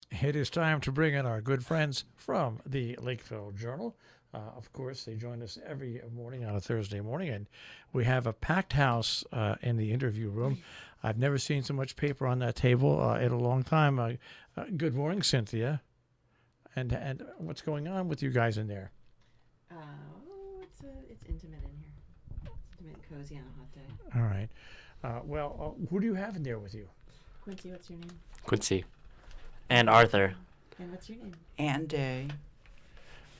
It is time to bring in our good friends from the Lakeville Journal. Of course, they join us every morning on a Thursday morning, and we have a packed house in the interview room. I've never seen so much paper on that table in a long time. Good morning, Cynthia. And what's going on with you guys in there? It's intimate in here. It's intimate and cozy on a hot day. All right. Who do you have in there with you? Quincy, what's your name? Quincy. And Arthur. And what's your name? Andy.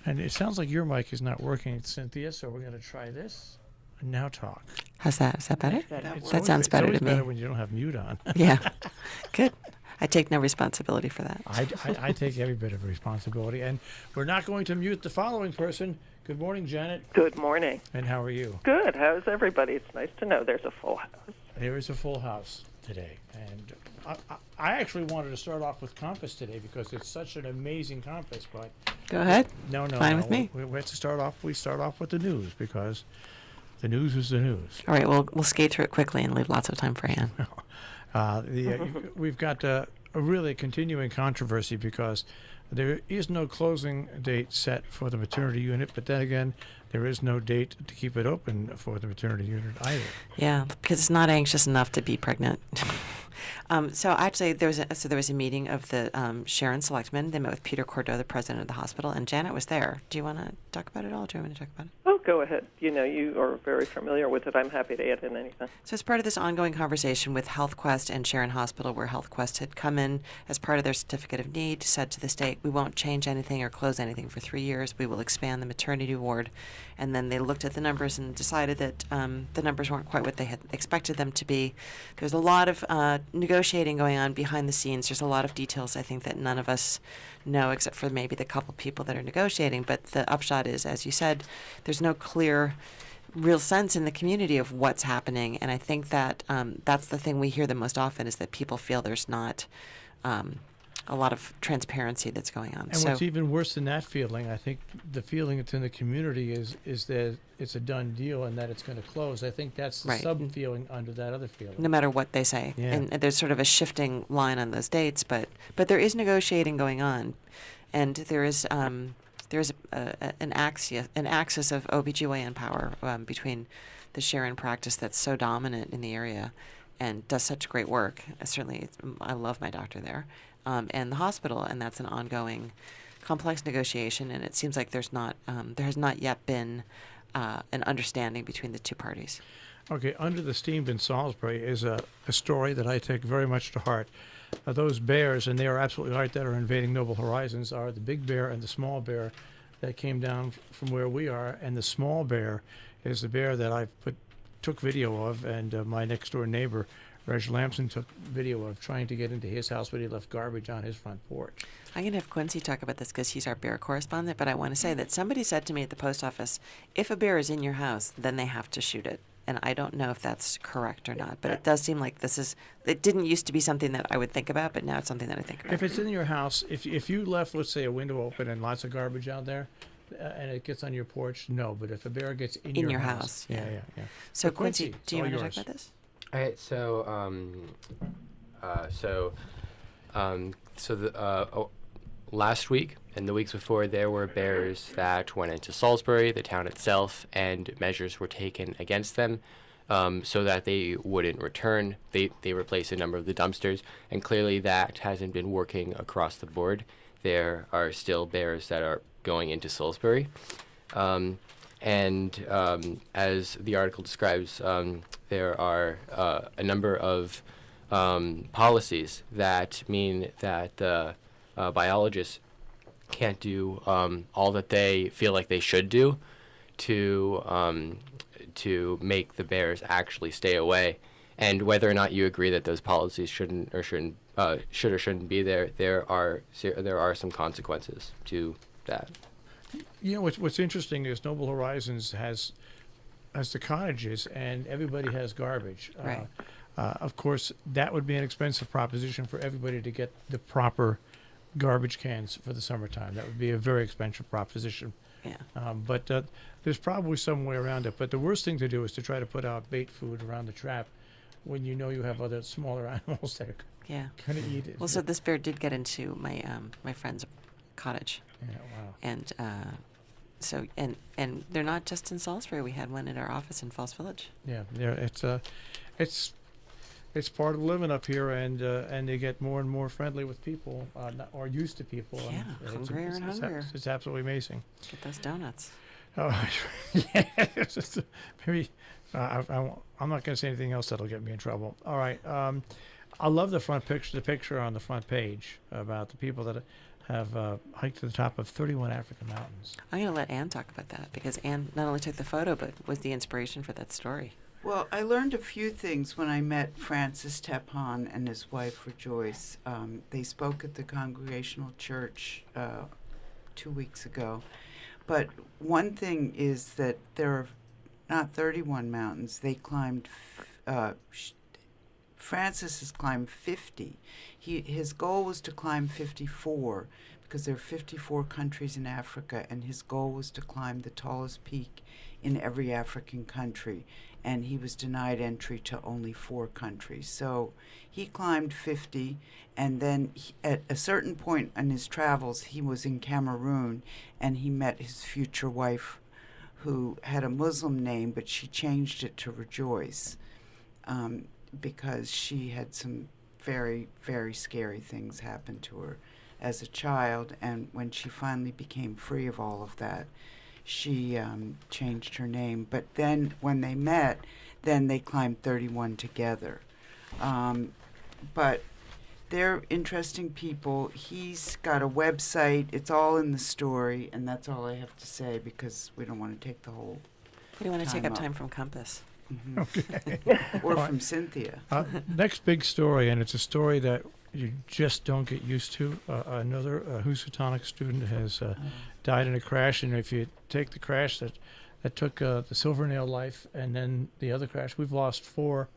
And it sounds like your mic is not working, Cynthia, so we're going to try this. And now talk. How's that? Is that better? That sounds better to me. It's always better when you don't have mute on. Yeah. Good. I take no responsibility for that. I take every bit of responsibility. And we're not going to mute the following person. Good morning, Janet. Good morning. And how are you? Good. How's everybody? It's nice to know there's a full house. There is a full house today. And I actually wanted to start off with Compass today because it's such an amazing Compass. But Go ahead. No. Fine with me. We have to start off. We start off with the news because the news is the news. All right. We'll skate through it quickly and leave lots of time for Ann. We've got a really continuing controversy because there is no closing date set for the maternity unit, but then again, there is no date to keep it open for the maternity unit either. Yeah, because it's not anxious enough to be pregnant. So actually, there was a meeting of the Sharon Selectmen. They met with Peter Cordeau, the president of the hospital, and Janet was there. Do you want to talk about it all? Do you want me to talk about it? Oh, go ahead. You are very familiar with it. I'm happy to add in anything. So as part of this ongoing conversation with HealthQuest and Sharon Hospital, where HealthQuest had come in as part of their certificate of need, said to the state, we won't change anything or close anything for 3 years. We will expand the maternity ward. And then they looked at the numbers and decided that the numbers weren't quite what they had expected them to be. There's a lot of negotiating going on behind the scenes. There's a lot of details, I think, that none of us know except for maybe the couple people that are negotiating. But the upshot is, as you said, there's no clear real sense in the community of what's happening. And I think that that's the thing we hear the most often is that people feel there's not a lot of transparency that's going on. And what's even worse than that feeling, I think the feeling that's in the community is that it's a done deal and that it's going to close. I think that's the sub-feeling under that other feeling. No matter what they say. Yeah. And there's sort of a shifting line on those dates, but there is negotiating going on. And there's an axis of OBGYN power between the Sharon practice that's so dominant in the area and does such great work. Certainly, I love my doctor there. And the hospital, and that's an ongoing complex negotiation, and it seems like there has not yet been an understanding between the two parties. Okay, Under the Steam in Salisbury is a story that I take very much to heart. Those bears, and they are absolutely right, that are invading Noble Horizons are the big bear and the small bear that came down from where we are, and the small bear is the bear that I took video of, and my next-door neighbor, Reg Lamson, took video of trying to get into his house, but he left garbage on his front porch. I'm going to have Quincy talk about this because he's our bear correspondent, but I want to say that somebody said to me at the post office, if a bear is in your house, then they have to shoot it. And I don't know if that's correct or not, but it does seem like it didn't used to be something that I would think about, but now it's something that I think about. If it's in your house, if you left, let's say, a window open and lots of garbage out there, and it gets on your porch, no. But if a bear gets in your house. Yeah. So Quincy, do you want to talk about this? All right, last week and the weeks before, there were bears that went into Salisbury, the town itself, and measures were taken against them so that they wouldn't return. They replaced a number of the dumpsters, and clearly that hasn't been working across the board. There are still bears that are going into Salisbury. And as the article describes, there are a number of policies that mean that the biologists can't do all that they feel like they should do to make the bears actually stay away. And whether or not you agree that those policies should or shouldn't be there, there are some consequences to that. You know, what's interesting is Noble Horizons has the cottages, and everybody has garbage. Right. Of course, that would be an expensive proposition for everybody to get the proper garbage cans for the summertime. That would be a very expensive proposition. Yeah. But there's probably some way around it. But the worst thing to do is to try to put out bait food around the trap when you know you have other smaller animals that are Yeah. Gonna eat it. Well, so this bear did get into my my friend's cottage, Yeah, wow. and so and they're not just in Salisbury. We had one at our office in Falls Village. Yeah, it's part of living up here, and they get more and more friendly with people, or used to people. Yeah, hungrier and hungrier. It's absolutely amazing. Get those donuts. Oh, yeah. It's just, maybe I'm not going to say anything else that'll get me in trouble. All right. I love the front picture. The picture on the front page about the people that have hiked to the top of 31 African mountains. I'm going to let Anne talk about that because Anne not only took the photo but was the inspiration for that story. Well, I learned a few things when I met Francis Tappan and his wife Rejoice. They spoke at the Congregational Church 2 weeks ago. But one thing is that there are not 31 mountains. They climbed, Francis has climbed 50. His goal was to climb 54 because there are 54 countries in Africa, and his goal was to climb the tallest peak in every African country. And he was denied entry to only 4 countries. So he climbed 50, and then at a certain point in his travels, he was in Cameroon, and he met his future wife, who had a Muslim name, but she changed it to Rejoice because she had some very, very scary things happen to her as a child. And when she finally became free of all of that, she changed her name. But then when they met, then they climbed 31 together. But they're interesting people. He's got a website. It's all in the story, and that's all I have to say because we don't want to take the whole We don't want to take up up. time from Compass. Mm-hmm. Okay. Or from Cynthia. Next big story, and it's a story that you just don't get used to. Another Housatonic student has died in a crash, and if you take the crash that took the Silvernail life, and then the other crash, we've lost 4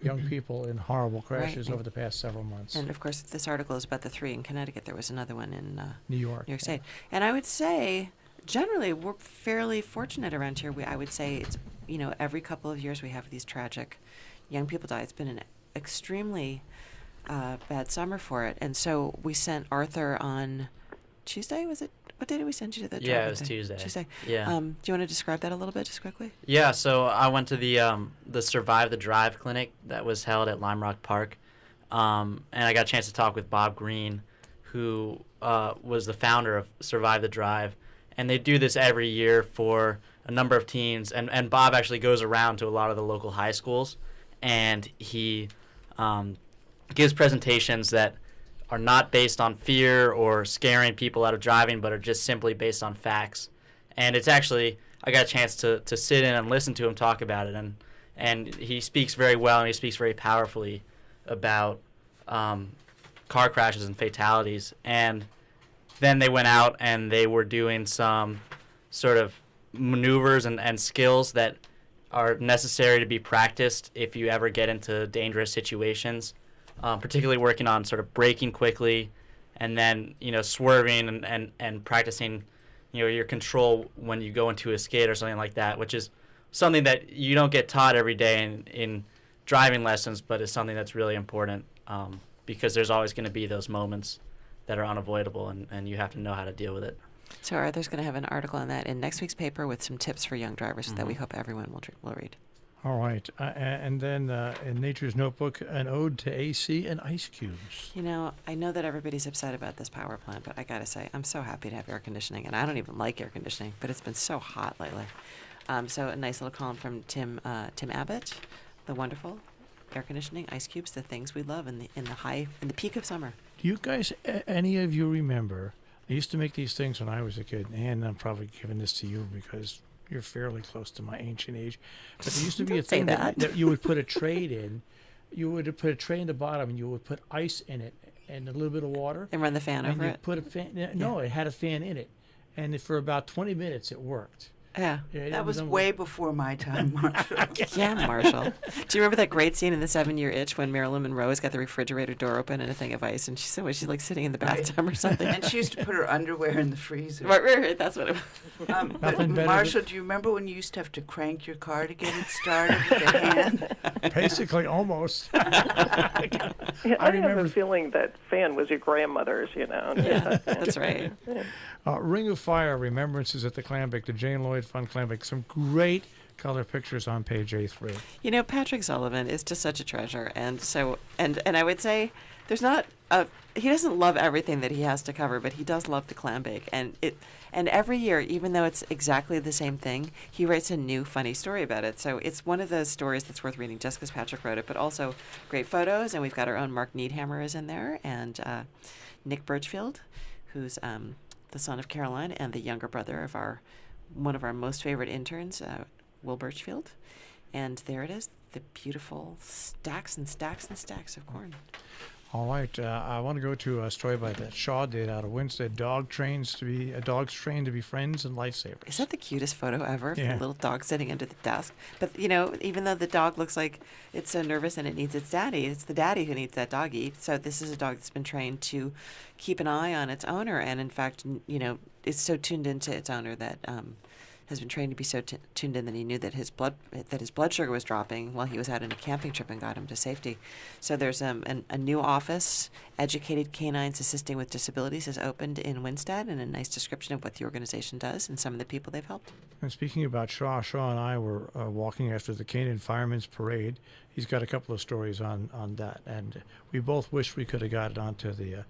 young people in horrible crashes Right. over the past several months. And of course, this article is about the 3 in Connecticut. There was another one in New York. New York State. And I would say, generally, we're fairly fortunate around here. I would say it's, every couple of years we have these tragic young people die. It's been an extremely bad summer for it. And so we sent Arthur on Tuesday, was it? What day did we send you to the Yeah, driving it was thing? Tuesday. Tuesday. Yeah. Do you want to describe that a little bit, just quickly? Yeah, so I went to the Survive the Drive clinic that was held at Lime Rock Park, and I got a chance to talk with Bob Green, who was the founder of Survive the Drive, and they do this every year for a number of teens, and Bob actually goes around to a lot of the local high schools, and he gives presentations that are not based on fear or scaring people out of driving, but are just simply based on facts. And it's actually, I got a chance to sit in and listen to him talk about it, and he speaks very well, and he speaks very powerfully about car crashes and fatalities. And then they went out and they were doing some sort of maneuvers and skills that are necessary to be practiced if you ever get into dangerous situations. Particularly working on sort of braking quickly, and then swerving and practicing your control when you go into a skid or something like that, which is something that you don't get taught every day in driving lessons, but is something that's really important because there's always going to be those moments that are unavoidable, and you have to know how to deal with it. So Arthur's going to have an article on that in next week's paper with some tips for young drivers that we hope everyone will read. All right. And then in Nature's Notebook, an ode to AC and ice cubes. I know that everybody's upset about this power plant, but I got to say, I'm so happy to have air conditioning. And I don't even like air conditioning, but it's been so hot lately. So a nice little column from Tim Abbott, the wonderful air conditioning, ice cubes, the things we love in the peak of summer. Do you guys, any of you remember, I used to make these things when I was a kid, and I'm probably giving this to you because you're fairly close to my ancient age. But there used to be a thing that you would put a tray in. You would put a tray in the bottom, and you would put ice in it and a little bit of water. And run the fan over it? Put a fan. No, it had a fan in it. And for about 20 minutes, it worked. Yeah. Yeah, That was done way before my time, Marshall. Yeah, Marshall. Do you remember that great scene in The 7-Year Itch when Marilyn Monroe has got the refrigerator door open and a thing of ice, and she's like sitting in the Right. bathtub or something? And she used to put her underwear in the freezer. Right, that's what it was. But Nothing better Marshall, do you remember when you used to have to crank your car to get it started with the hand? Basically, almost. Yeah, I have remember- a feeling that fan was your grandmother's, you know. Yeah, that's right. Ring of Fire, Remembrances at the Clambake, the Jane Lloyd Fund Clambake. Some great color pictures on page A3. You know, Patrick Sullivan is just such a treasure, and so and I would say there's not a he doesn't love everything that he has to cover, but he does love the clam bake, and every year, even though it's exactly the same thing, he writes a new funny story about it. So it's one of those stories that's worth reading just because Patrick wrote it, but also great photos, and we've got our own Mark Needhammer is in there, and Nick Birchfield, who's the son of Caroline and the younger brother of one of our most favorite interns, Will Birchfield. And there it is, the beautiful stacks and stacks and stacks of corn. All right, I want to go to a story by that Shaw did out of Winstead. Dogs trained to be friends and lifesavers. Is that the cutest photo ever? Of Yeah. the little dog sitting under the desk. But, you know, even though the dog looks like it's so nervous and it needs its daddy, it's the daddy who needs that doggy. So this is a dog that's been trained to keep an eye on its owner. And, in fact, you know, it's so tuned into its owner that has been trained to be so tuned in that he knew that his blood sugar was dropping while he was out on a camping trip and got him to safety. So there's a new office, Educated Canines Assisting with Disabilities, has opened in Winstead, and a nice description of what the organization does and some of the people they've helped. And speaking about Shaw and I were walking after the Canaan Firemen's Parade. He's got a couple of stories on that, and we both wished we could have got it onto the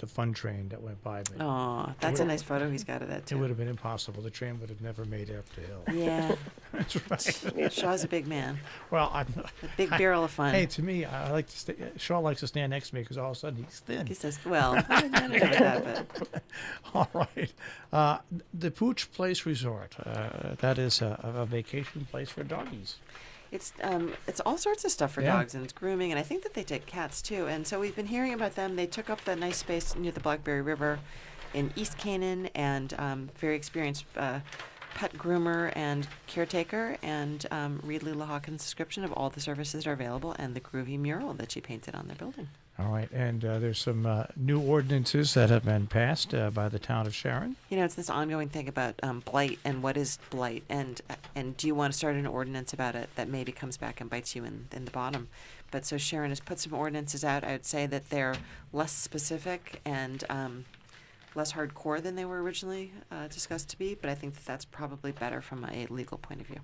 fun train that went by me. Oh, that's a nice photo he's got of that, It too. would have been impossible. The train would have never made it up the hill. Yeah. That's right. Shaw's a big man. Well, A big barrel of fun. Hey, to me, I like to Shaw likes to stand next to me because all of a sudden he's thin. He says, well, I don't know about that, but All right. The Pooch Place Resort. That is a vacation place for doggies. it's all sorts of stuff for Yeah. dogs, and it's grooming, and I think that they take cats, too. And so we've been hearing about them. They took up that nice space near the Blackberry River in East Canaan, and very experienced pet groomer and caretaker, and read Lila Hawkins' description of all the services that are available and the groovy mural that she painted on their building. All right. And there's some new ordinances that have been passed by the town of Sharon. You know, it's this ongoing thing about blight and what is blight, and do you want to start an ordinance about it that maybe comes back and bites you in the bottom. But so Sharon has put some ordinances out. I would say that they're less specific and less hardcore than they were originally discussed to be, but I think that that's probably better from a legal point of view.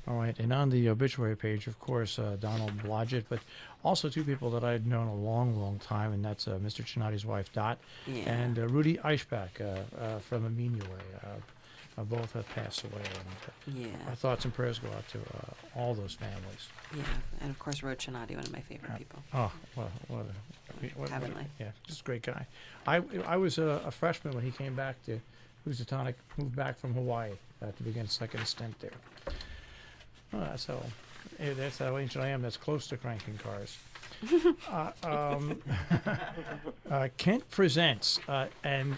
All right. And on the obituary page, of course, Donald Blodgett, but also two people that I'd known a long, long time, and that's Mr. Chinatti's wife, Dot, Yeah. and Rudy Eichbach from Amenue. Both have passed away. And Yeah, our thoughts and prayers go out to all those families. yeah, and of course, Rod Chinatti, one of my favorite people. Oh, well, Heavenly. yeah, just a great guy. I was a freshman when he came back to Housatonic, moved back from Hawaii to begin a second stint there. Oh, that's how ancient I am. That's close to cranking cars. Kent Presents, and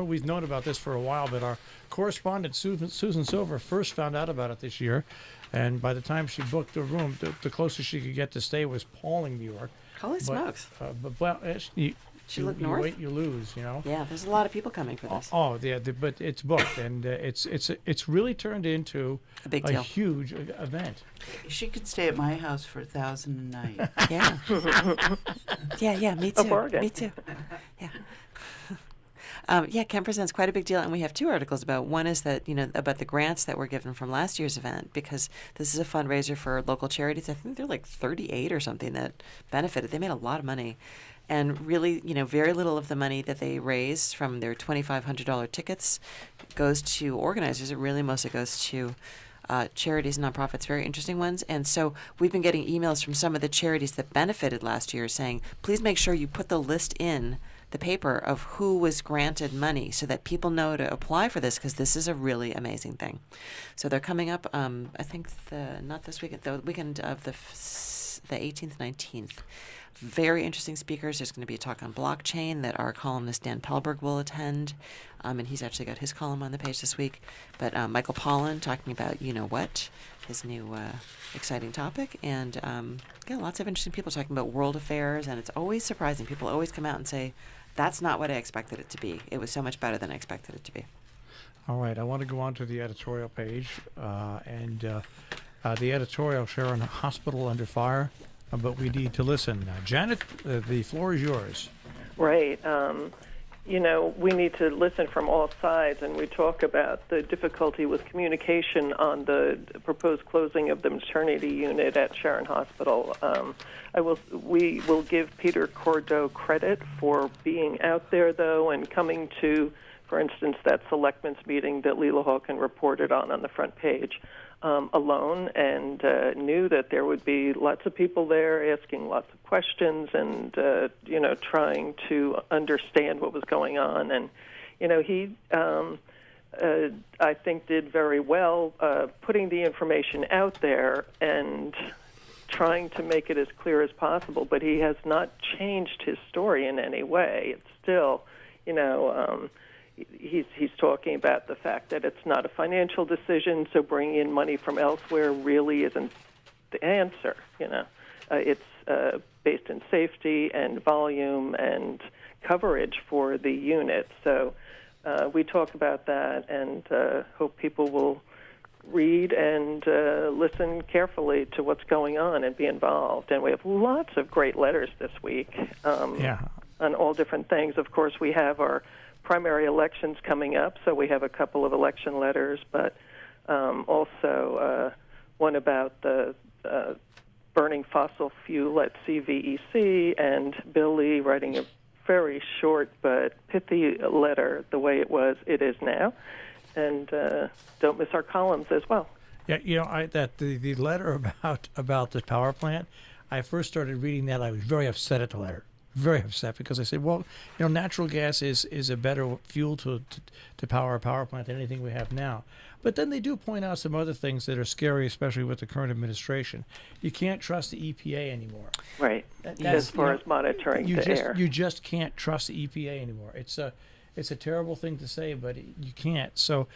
we've known about this for a while, but our correspondent Susan Silver first found out about it this year, and by the time she booked the room, the closest she could get to stay was Pauling, New York. Holy smokes! She looked you north? wait, you lose. You know. Yeah, there's a lot of people coming for this. Oh, yeah, but it's booked, and it's really turned into A big deal. huge event. She could stay at my house for $1,000 a night. Yeah. yeah, me too. bargain. Me too. Yeah. Kent Presents quite a big deal, and we have two articles about. One is that, about the grants that were given from last year's event, because this is a fundraiser for local charities. I think they're like 38 or something that benefited. They made a lot of money. And really, very little of the money that they raise from their $2,500 tickets goes to organizers. It really mostly goes to charities and nonprofits, very interesting ones. And so we've been getting emails from some of the charities that benefited last year saying, please make sure you put the list in the paper of who was granted money so that people know to apply for this, because this is a really amazing thing. So they're coming up, I think not this weekend, the weekend of the 18th, 19th. Very interesting speakers. There's going to be a talk on blockchain that our columnist Dan Pelberg will attend, and he's actually got his column on the page this week. But Michael Pollan talking about what, his new exciting topic, and lots of interesting people talking about world affairs. And it's always surprising. People always come out and say, "That's not what I expected it to be. It was so much better than I expected it to be." All right, I want to go on to the editorial page, and the editorial, Sharon, Hospital Under Fire, but we need to listen. Janet, the floor is yours. Right. We need to listen from all sides, and we talk about the difficulty with communication on the proposed closing of the maternity unit at Sharon Hospital. We will give Peter Cordeau credit for being out there, though, and coming to, for instance, that selectmen's meeting that Leila Hawken reported on the front page alone, and knew that there would be lots of people there asking lots of questions and, trying to understand what was going on. And, he, I think, did very well putting the information out there and trying to make it as clear as possible, but he has not changed his story in any way. It's still, he's talking about the fact that it's not a financial decision, so bringing in money from elsewhere really isn't the answer. It's based in safety and volume and coverage for the unit. So we talk about that and hope people will read and listen carefully to what's going on and be involved. And we have lots of great letters this week on all different things. Of course, we have our primary elections coming up, so we have a couple of election letters, but also one about the burning fossil fuel at CVEC, and Bill Lee writing a very short but pithy letter, the way it is now. And don't miss our columns as well. Yeah, the letter about the power plant, I first started reading that, I was very upset at the letter. Very upset, because I said, well, natural gas is a better fuel to power a power plant than anything we have now. But then they do point out some other things that are scary, especially with the current administration. You can't trust the EPA anymore. Right. As far as monitoring the air. You just can't trust the EPA anymore. It's a terrible thing to say, but you can't. So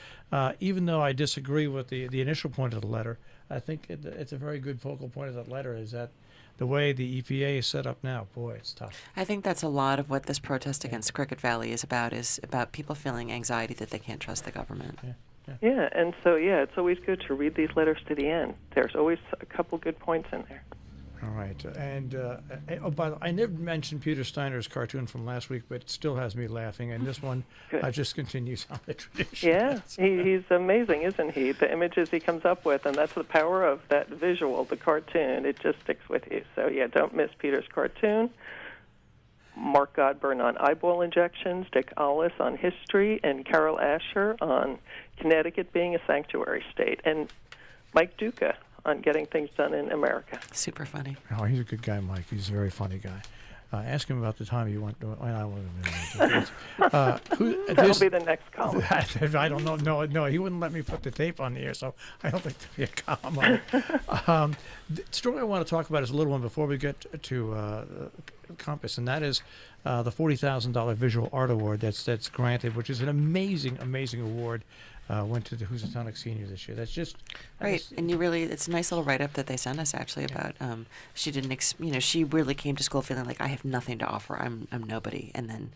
even though I disagree with the initial point of the letter, I think it's a very good focal point of that letter, is that the way the EPA is set up now, boy, it's tough. I think that's a lot of what this protest against Cricket Valley is about people feeling anxiety that they can't trust the government. Yeah, and so, it's always good to read these letters to the end. There's always a couple good points in there. All right. And by the way, I never mentioned Peter Steiner's cartoon from last week, but it still has me laughing. And this one just continues on the tradition. Yeah, he's amazing, isn't he? The images he comes up with, and that's the power of that visual, the cartoon. It just sticks with you. So, don't miss Peter's cartoon. Mark Godburn on eyeball injections, Dick Ollis on history, and Carol Asher on Connecticut being a sanctuary state, and Mike Duca on getting things done in America. Super funny. Oh, he's a good guy, Mike. He's a very funny guy. Ask him about the time you went to... I won't That'll be the next column. I don't know. No, he wouldn't let me put the tape on the air, so I don't think there'll be a column on it. The story I want to talk about is a little one before we get to Compass, and that is the $40,000 Visual Art Award that's granted, which is an amazing award. Went to the Housatonic Senior this year. That's just right. And it's a nice little write-up that they sent us actually about. She didn't, she really came to school feeling like I have nothing to offer. I'm nobody, and then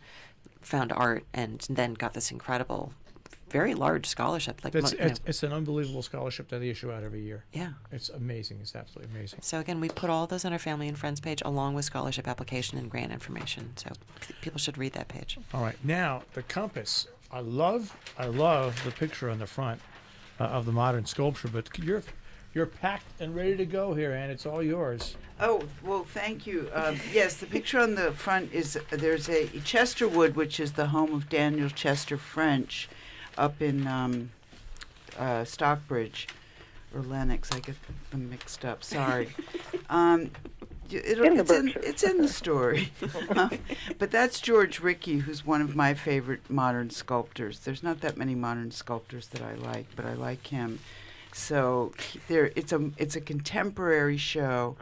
found art, and then got this incredible, very large scholarship. It's an unbelievable scholarship that they issue out every year. Yeah, it's amazing. It's absolutely amazing. So again, we put all those on our family and friends page, along with scholarship application and grant information. So people should read that page. All right, now the Compass. I love the picture on the front of the modern sculpture, but you're packed and ready to go here, Ann. It's all yours. Oh, well, thank you. Yes, the picture on the front is, there's a Chesterwood, which is the home of Daniel Chester French, up in Stockbridge, or Lenox. I get them mixed up. Sorry. It's in the story. But that's George Rickey, who's one of my favorite modern sculptors. There's not that many modern sculptors that I like, but I like him. So it's a contemporary show.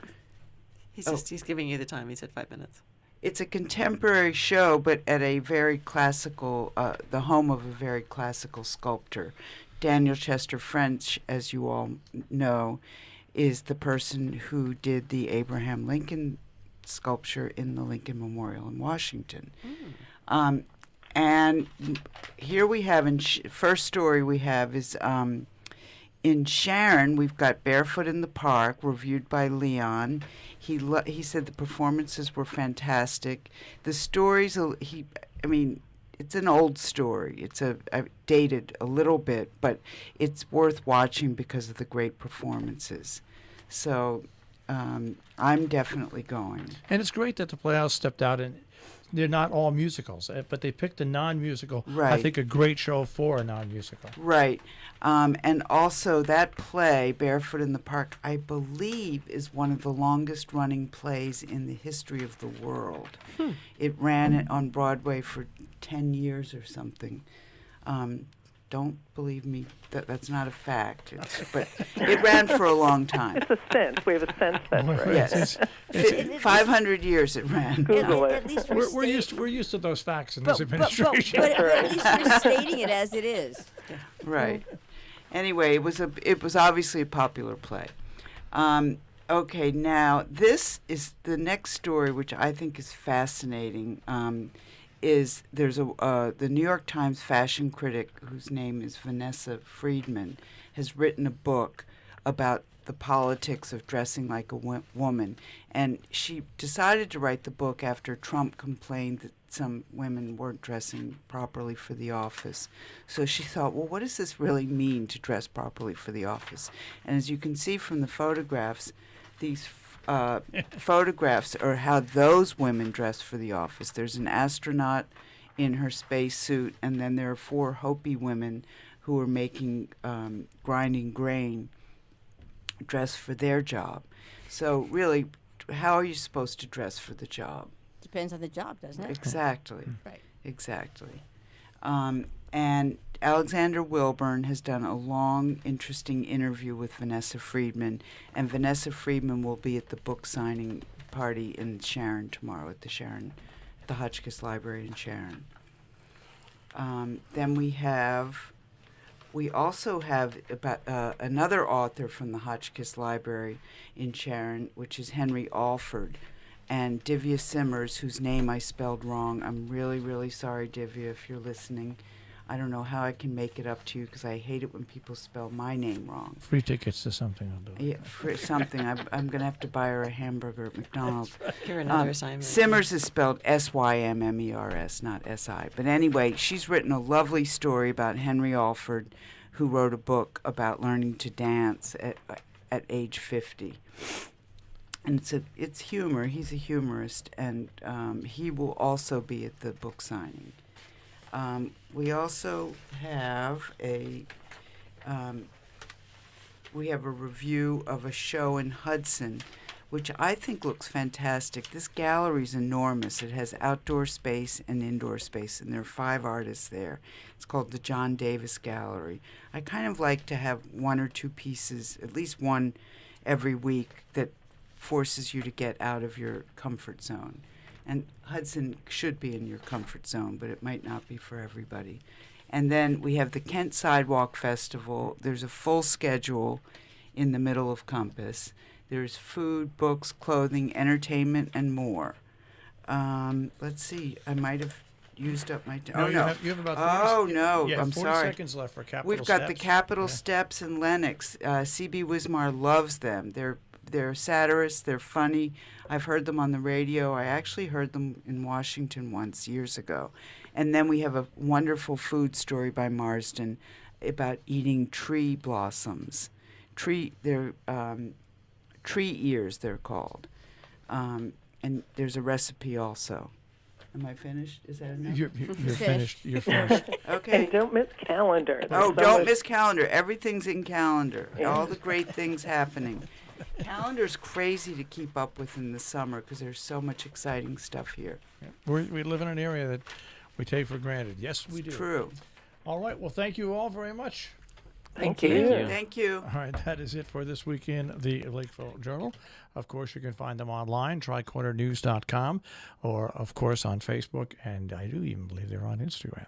He's giving you the time. He said 5 minutes. It's a contemporary show, but at a very classical, the home of a very classical sculptor. Daniel Chester French, as you all know, is the person who did the Abraham Lincoln sculpture in the Lincoln Memorial in Washington. And here we have, first story we have is in Sharon, we've got Barefoot in the Park, reviewed by Leon. He said the performances were fantastic. The stories, it's an old story. It's dated a little bit, but it's worth watching because of the great performances. So I'm definitely going. And it's great that the Playhouse stepped out, and they're not all musicals, but they picked a non-musical. Right. I think a great show for a non-musical. Right. And also that play, Barefoot in the Park, I believe is one of the longest running plays in the history of the world. It ran on Broadway for 10 years or something. Don't believe me, that's not a fact. But it ran for a long time. It's a sense. We have a sense that's right. Yes. 500 years it ran. Google it. At least We're used to those facts in this administration. But at least we're stating it as it is. Right. Anyway, it was obviously a popular play. Okay, now this is the next story, which I think is fascinating. Is there's the New York Times fashion critic whose name is Vanessa Friedman has written a book about the politics of dressing like a woman, and she decided to write the book after Trump complained that some women weren't dressing properly for the office. So she thought, well, what does this really mean to dress properly for the office? And as you can see from the photographs, these photographs are how those women dress for the office. There's an astronaut in her spacesuit, and then there are 4 Hopi women who are making grinding grain dress for their job. So really, how are you supposed to dress for the job? Depends on the job, doesn't it? Exactly. Right. Exactly. And Alexander Wilburn has done a long, interesting interview with Vanessa Friedman, and Vanessa Friedman will be at the book signing party in Sharon tomorrow at the Hotchkiss Library in Sharon. Then we also have about another author from the Hotchkiss Library in Sharon, which is Henry Alford, and Divya Simmers, whose name I spelled wrong. I'm really, really sorry, Divya, if you're listening. I don't know how I can make it up to you because I hate it when people spell my name wrong. Free tickets to something I'll do. Yeah, for something. I'm going to have to buy her a hamburger at McDonald's. Give her another assignment. Simmers is spelled Symmers, not S-I. But anyway, she's written a lovely story about Henry Alford, who wrote a book about learning to dance at age 50. And it's humor. He's a humorist, and he will also be at the book signing. We also have a review of a show in Hudson, which I think looks fantastic. This gallery's enormous. It has outdoor space and indoor space, and there are 5 artists there. It's called the John Davis Gallery. I kind of like to have 1 or 2 pieces, at least one every week, that forces you to get out of your comfort zone. And Hudson should be in your comfort zone, but it might not be for everybody. And then we have the Kent Sidewalk Festival. There's a full schedule in the middle of Compass. There's food, books, clothing, entertainment, and more. Let's see. I might have used up my time. You have about 30 I'm 40 sorry. seconds left for Capitol We've got Steps. the Capitol Steps in Lenox. C.B. Wismar loves them. They're satirists. They're funny. I've heard them on the radio. I actually heard them in Washington once years ago. And then we have a wonderful food story by Marsden about eating tree blossoms. Tree ears, they're called. And there's a recipe also. Am I finished? Is that enough? You're finished. You're finished. Okay. And don't miss calendar. Don't miss calendar. Everything's in calendar. All the great things happening. Calendar's crazy to keep up with in the summer because there's so much exciting stuff here. We live in an area that we take for granted. Yes, we do. True. All right. Well, thank you all very much. Thank you. you. Thank you. Thank you. All right, that is it for this week in the Lakeville Journal. Of course, you can find them online, tricornernews.com, or, of course, on Facebook, and I do even believe they're on Instagram.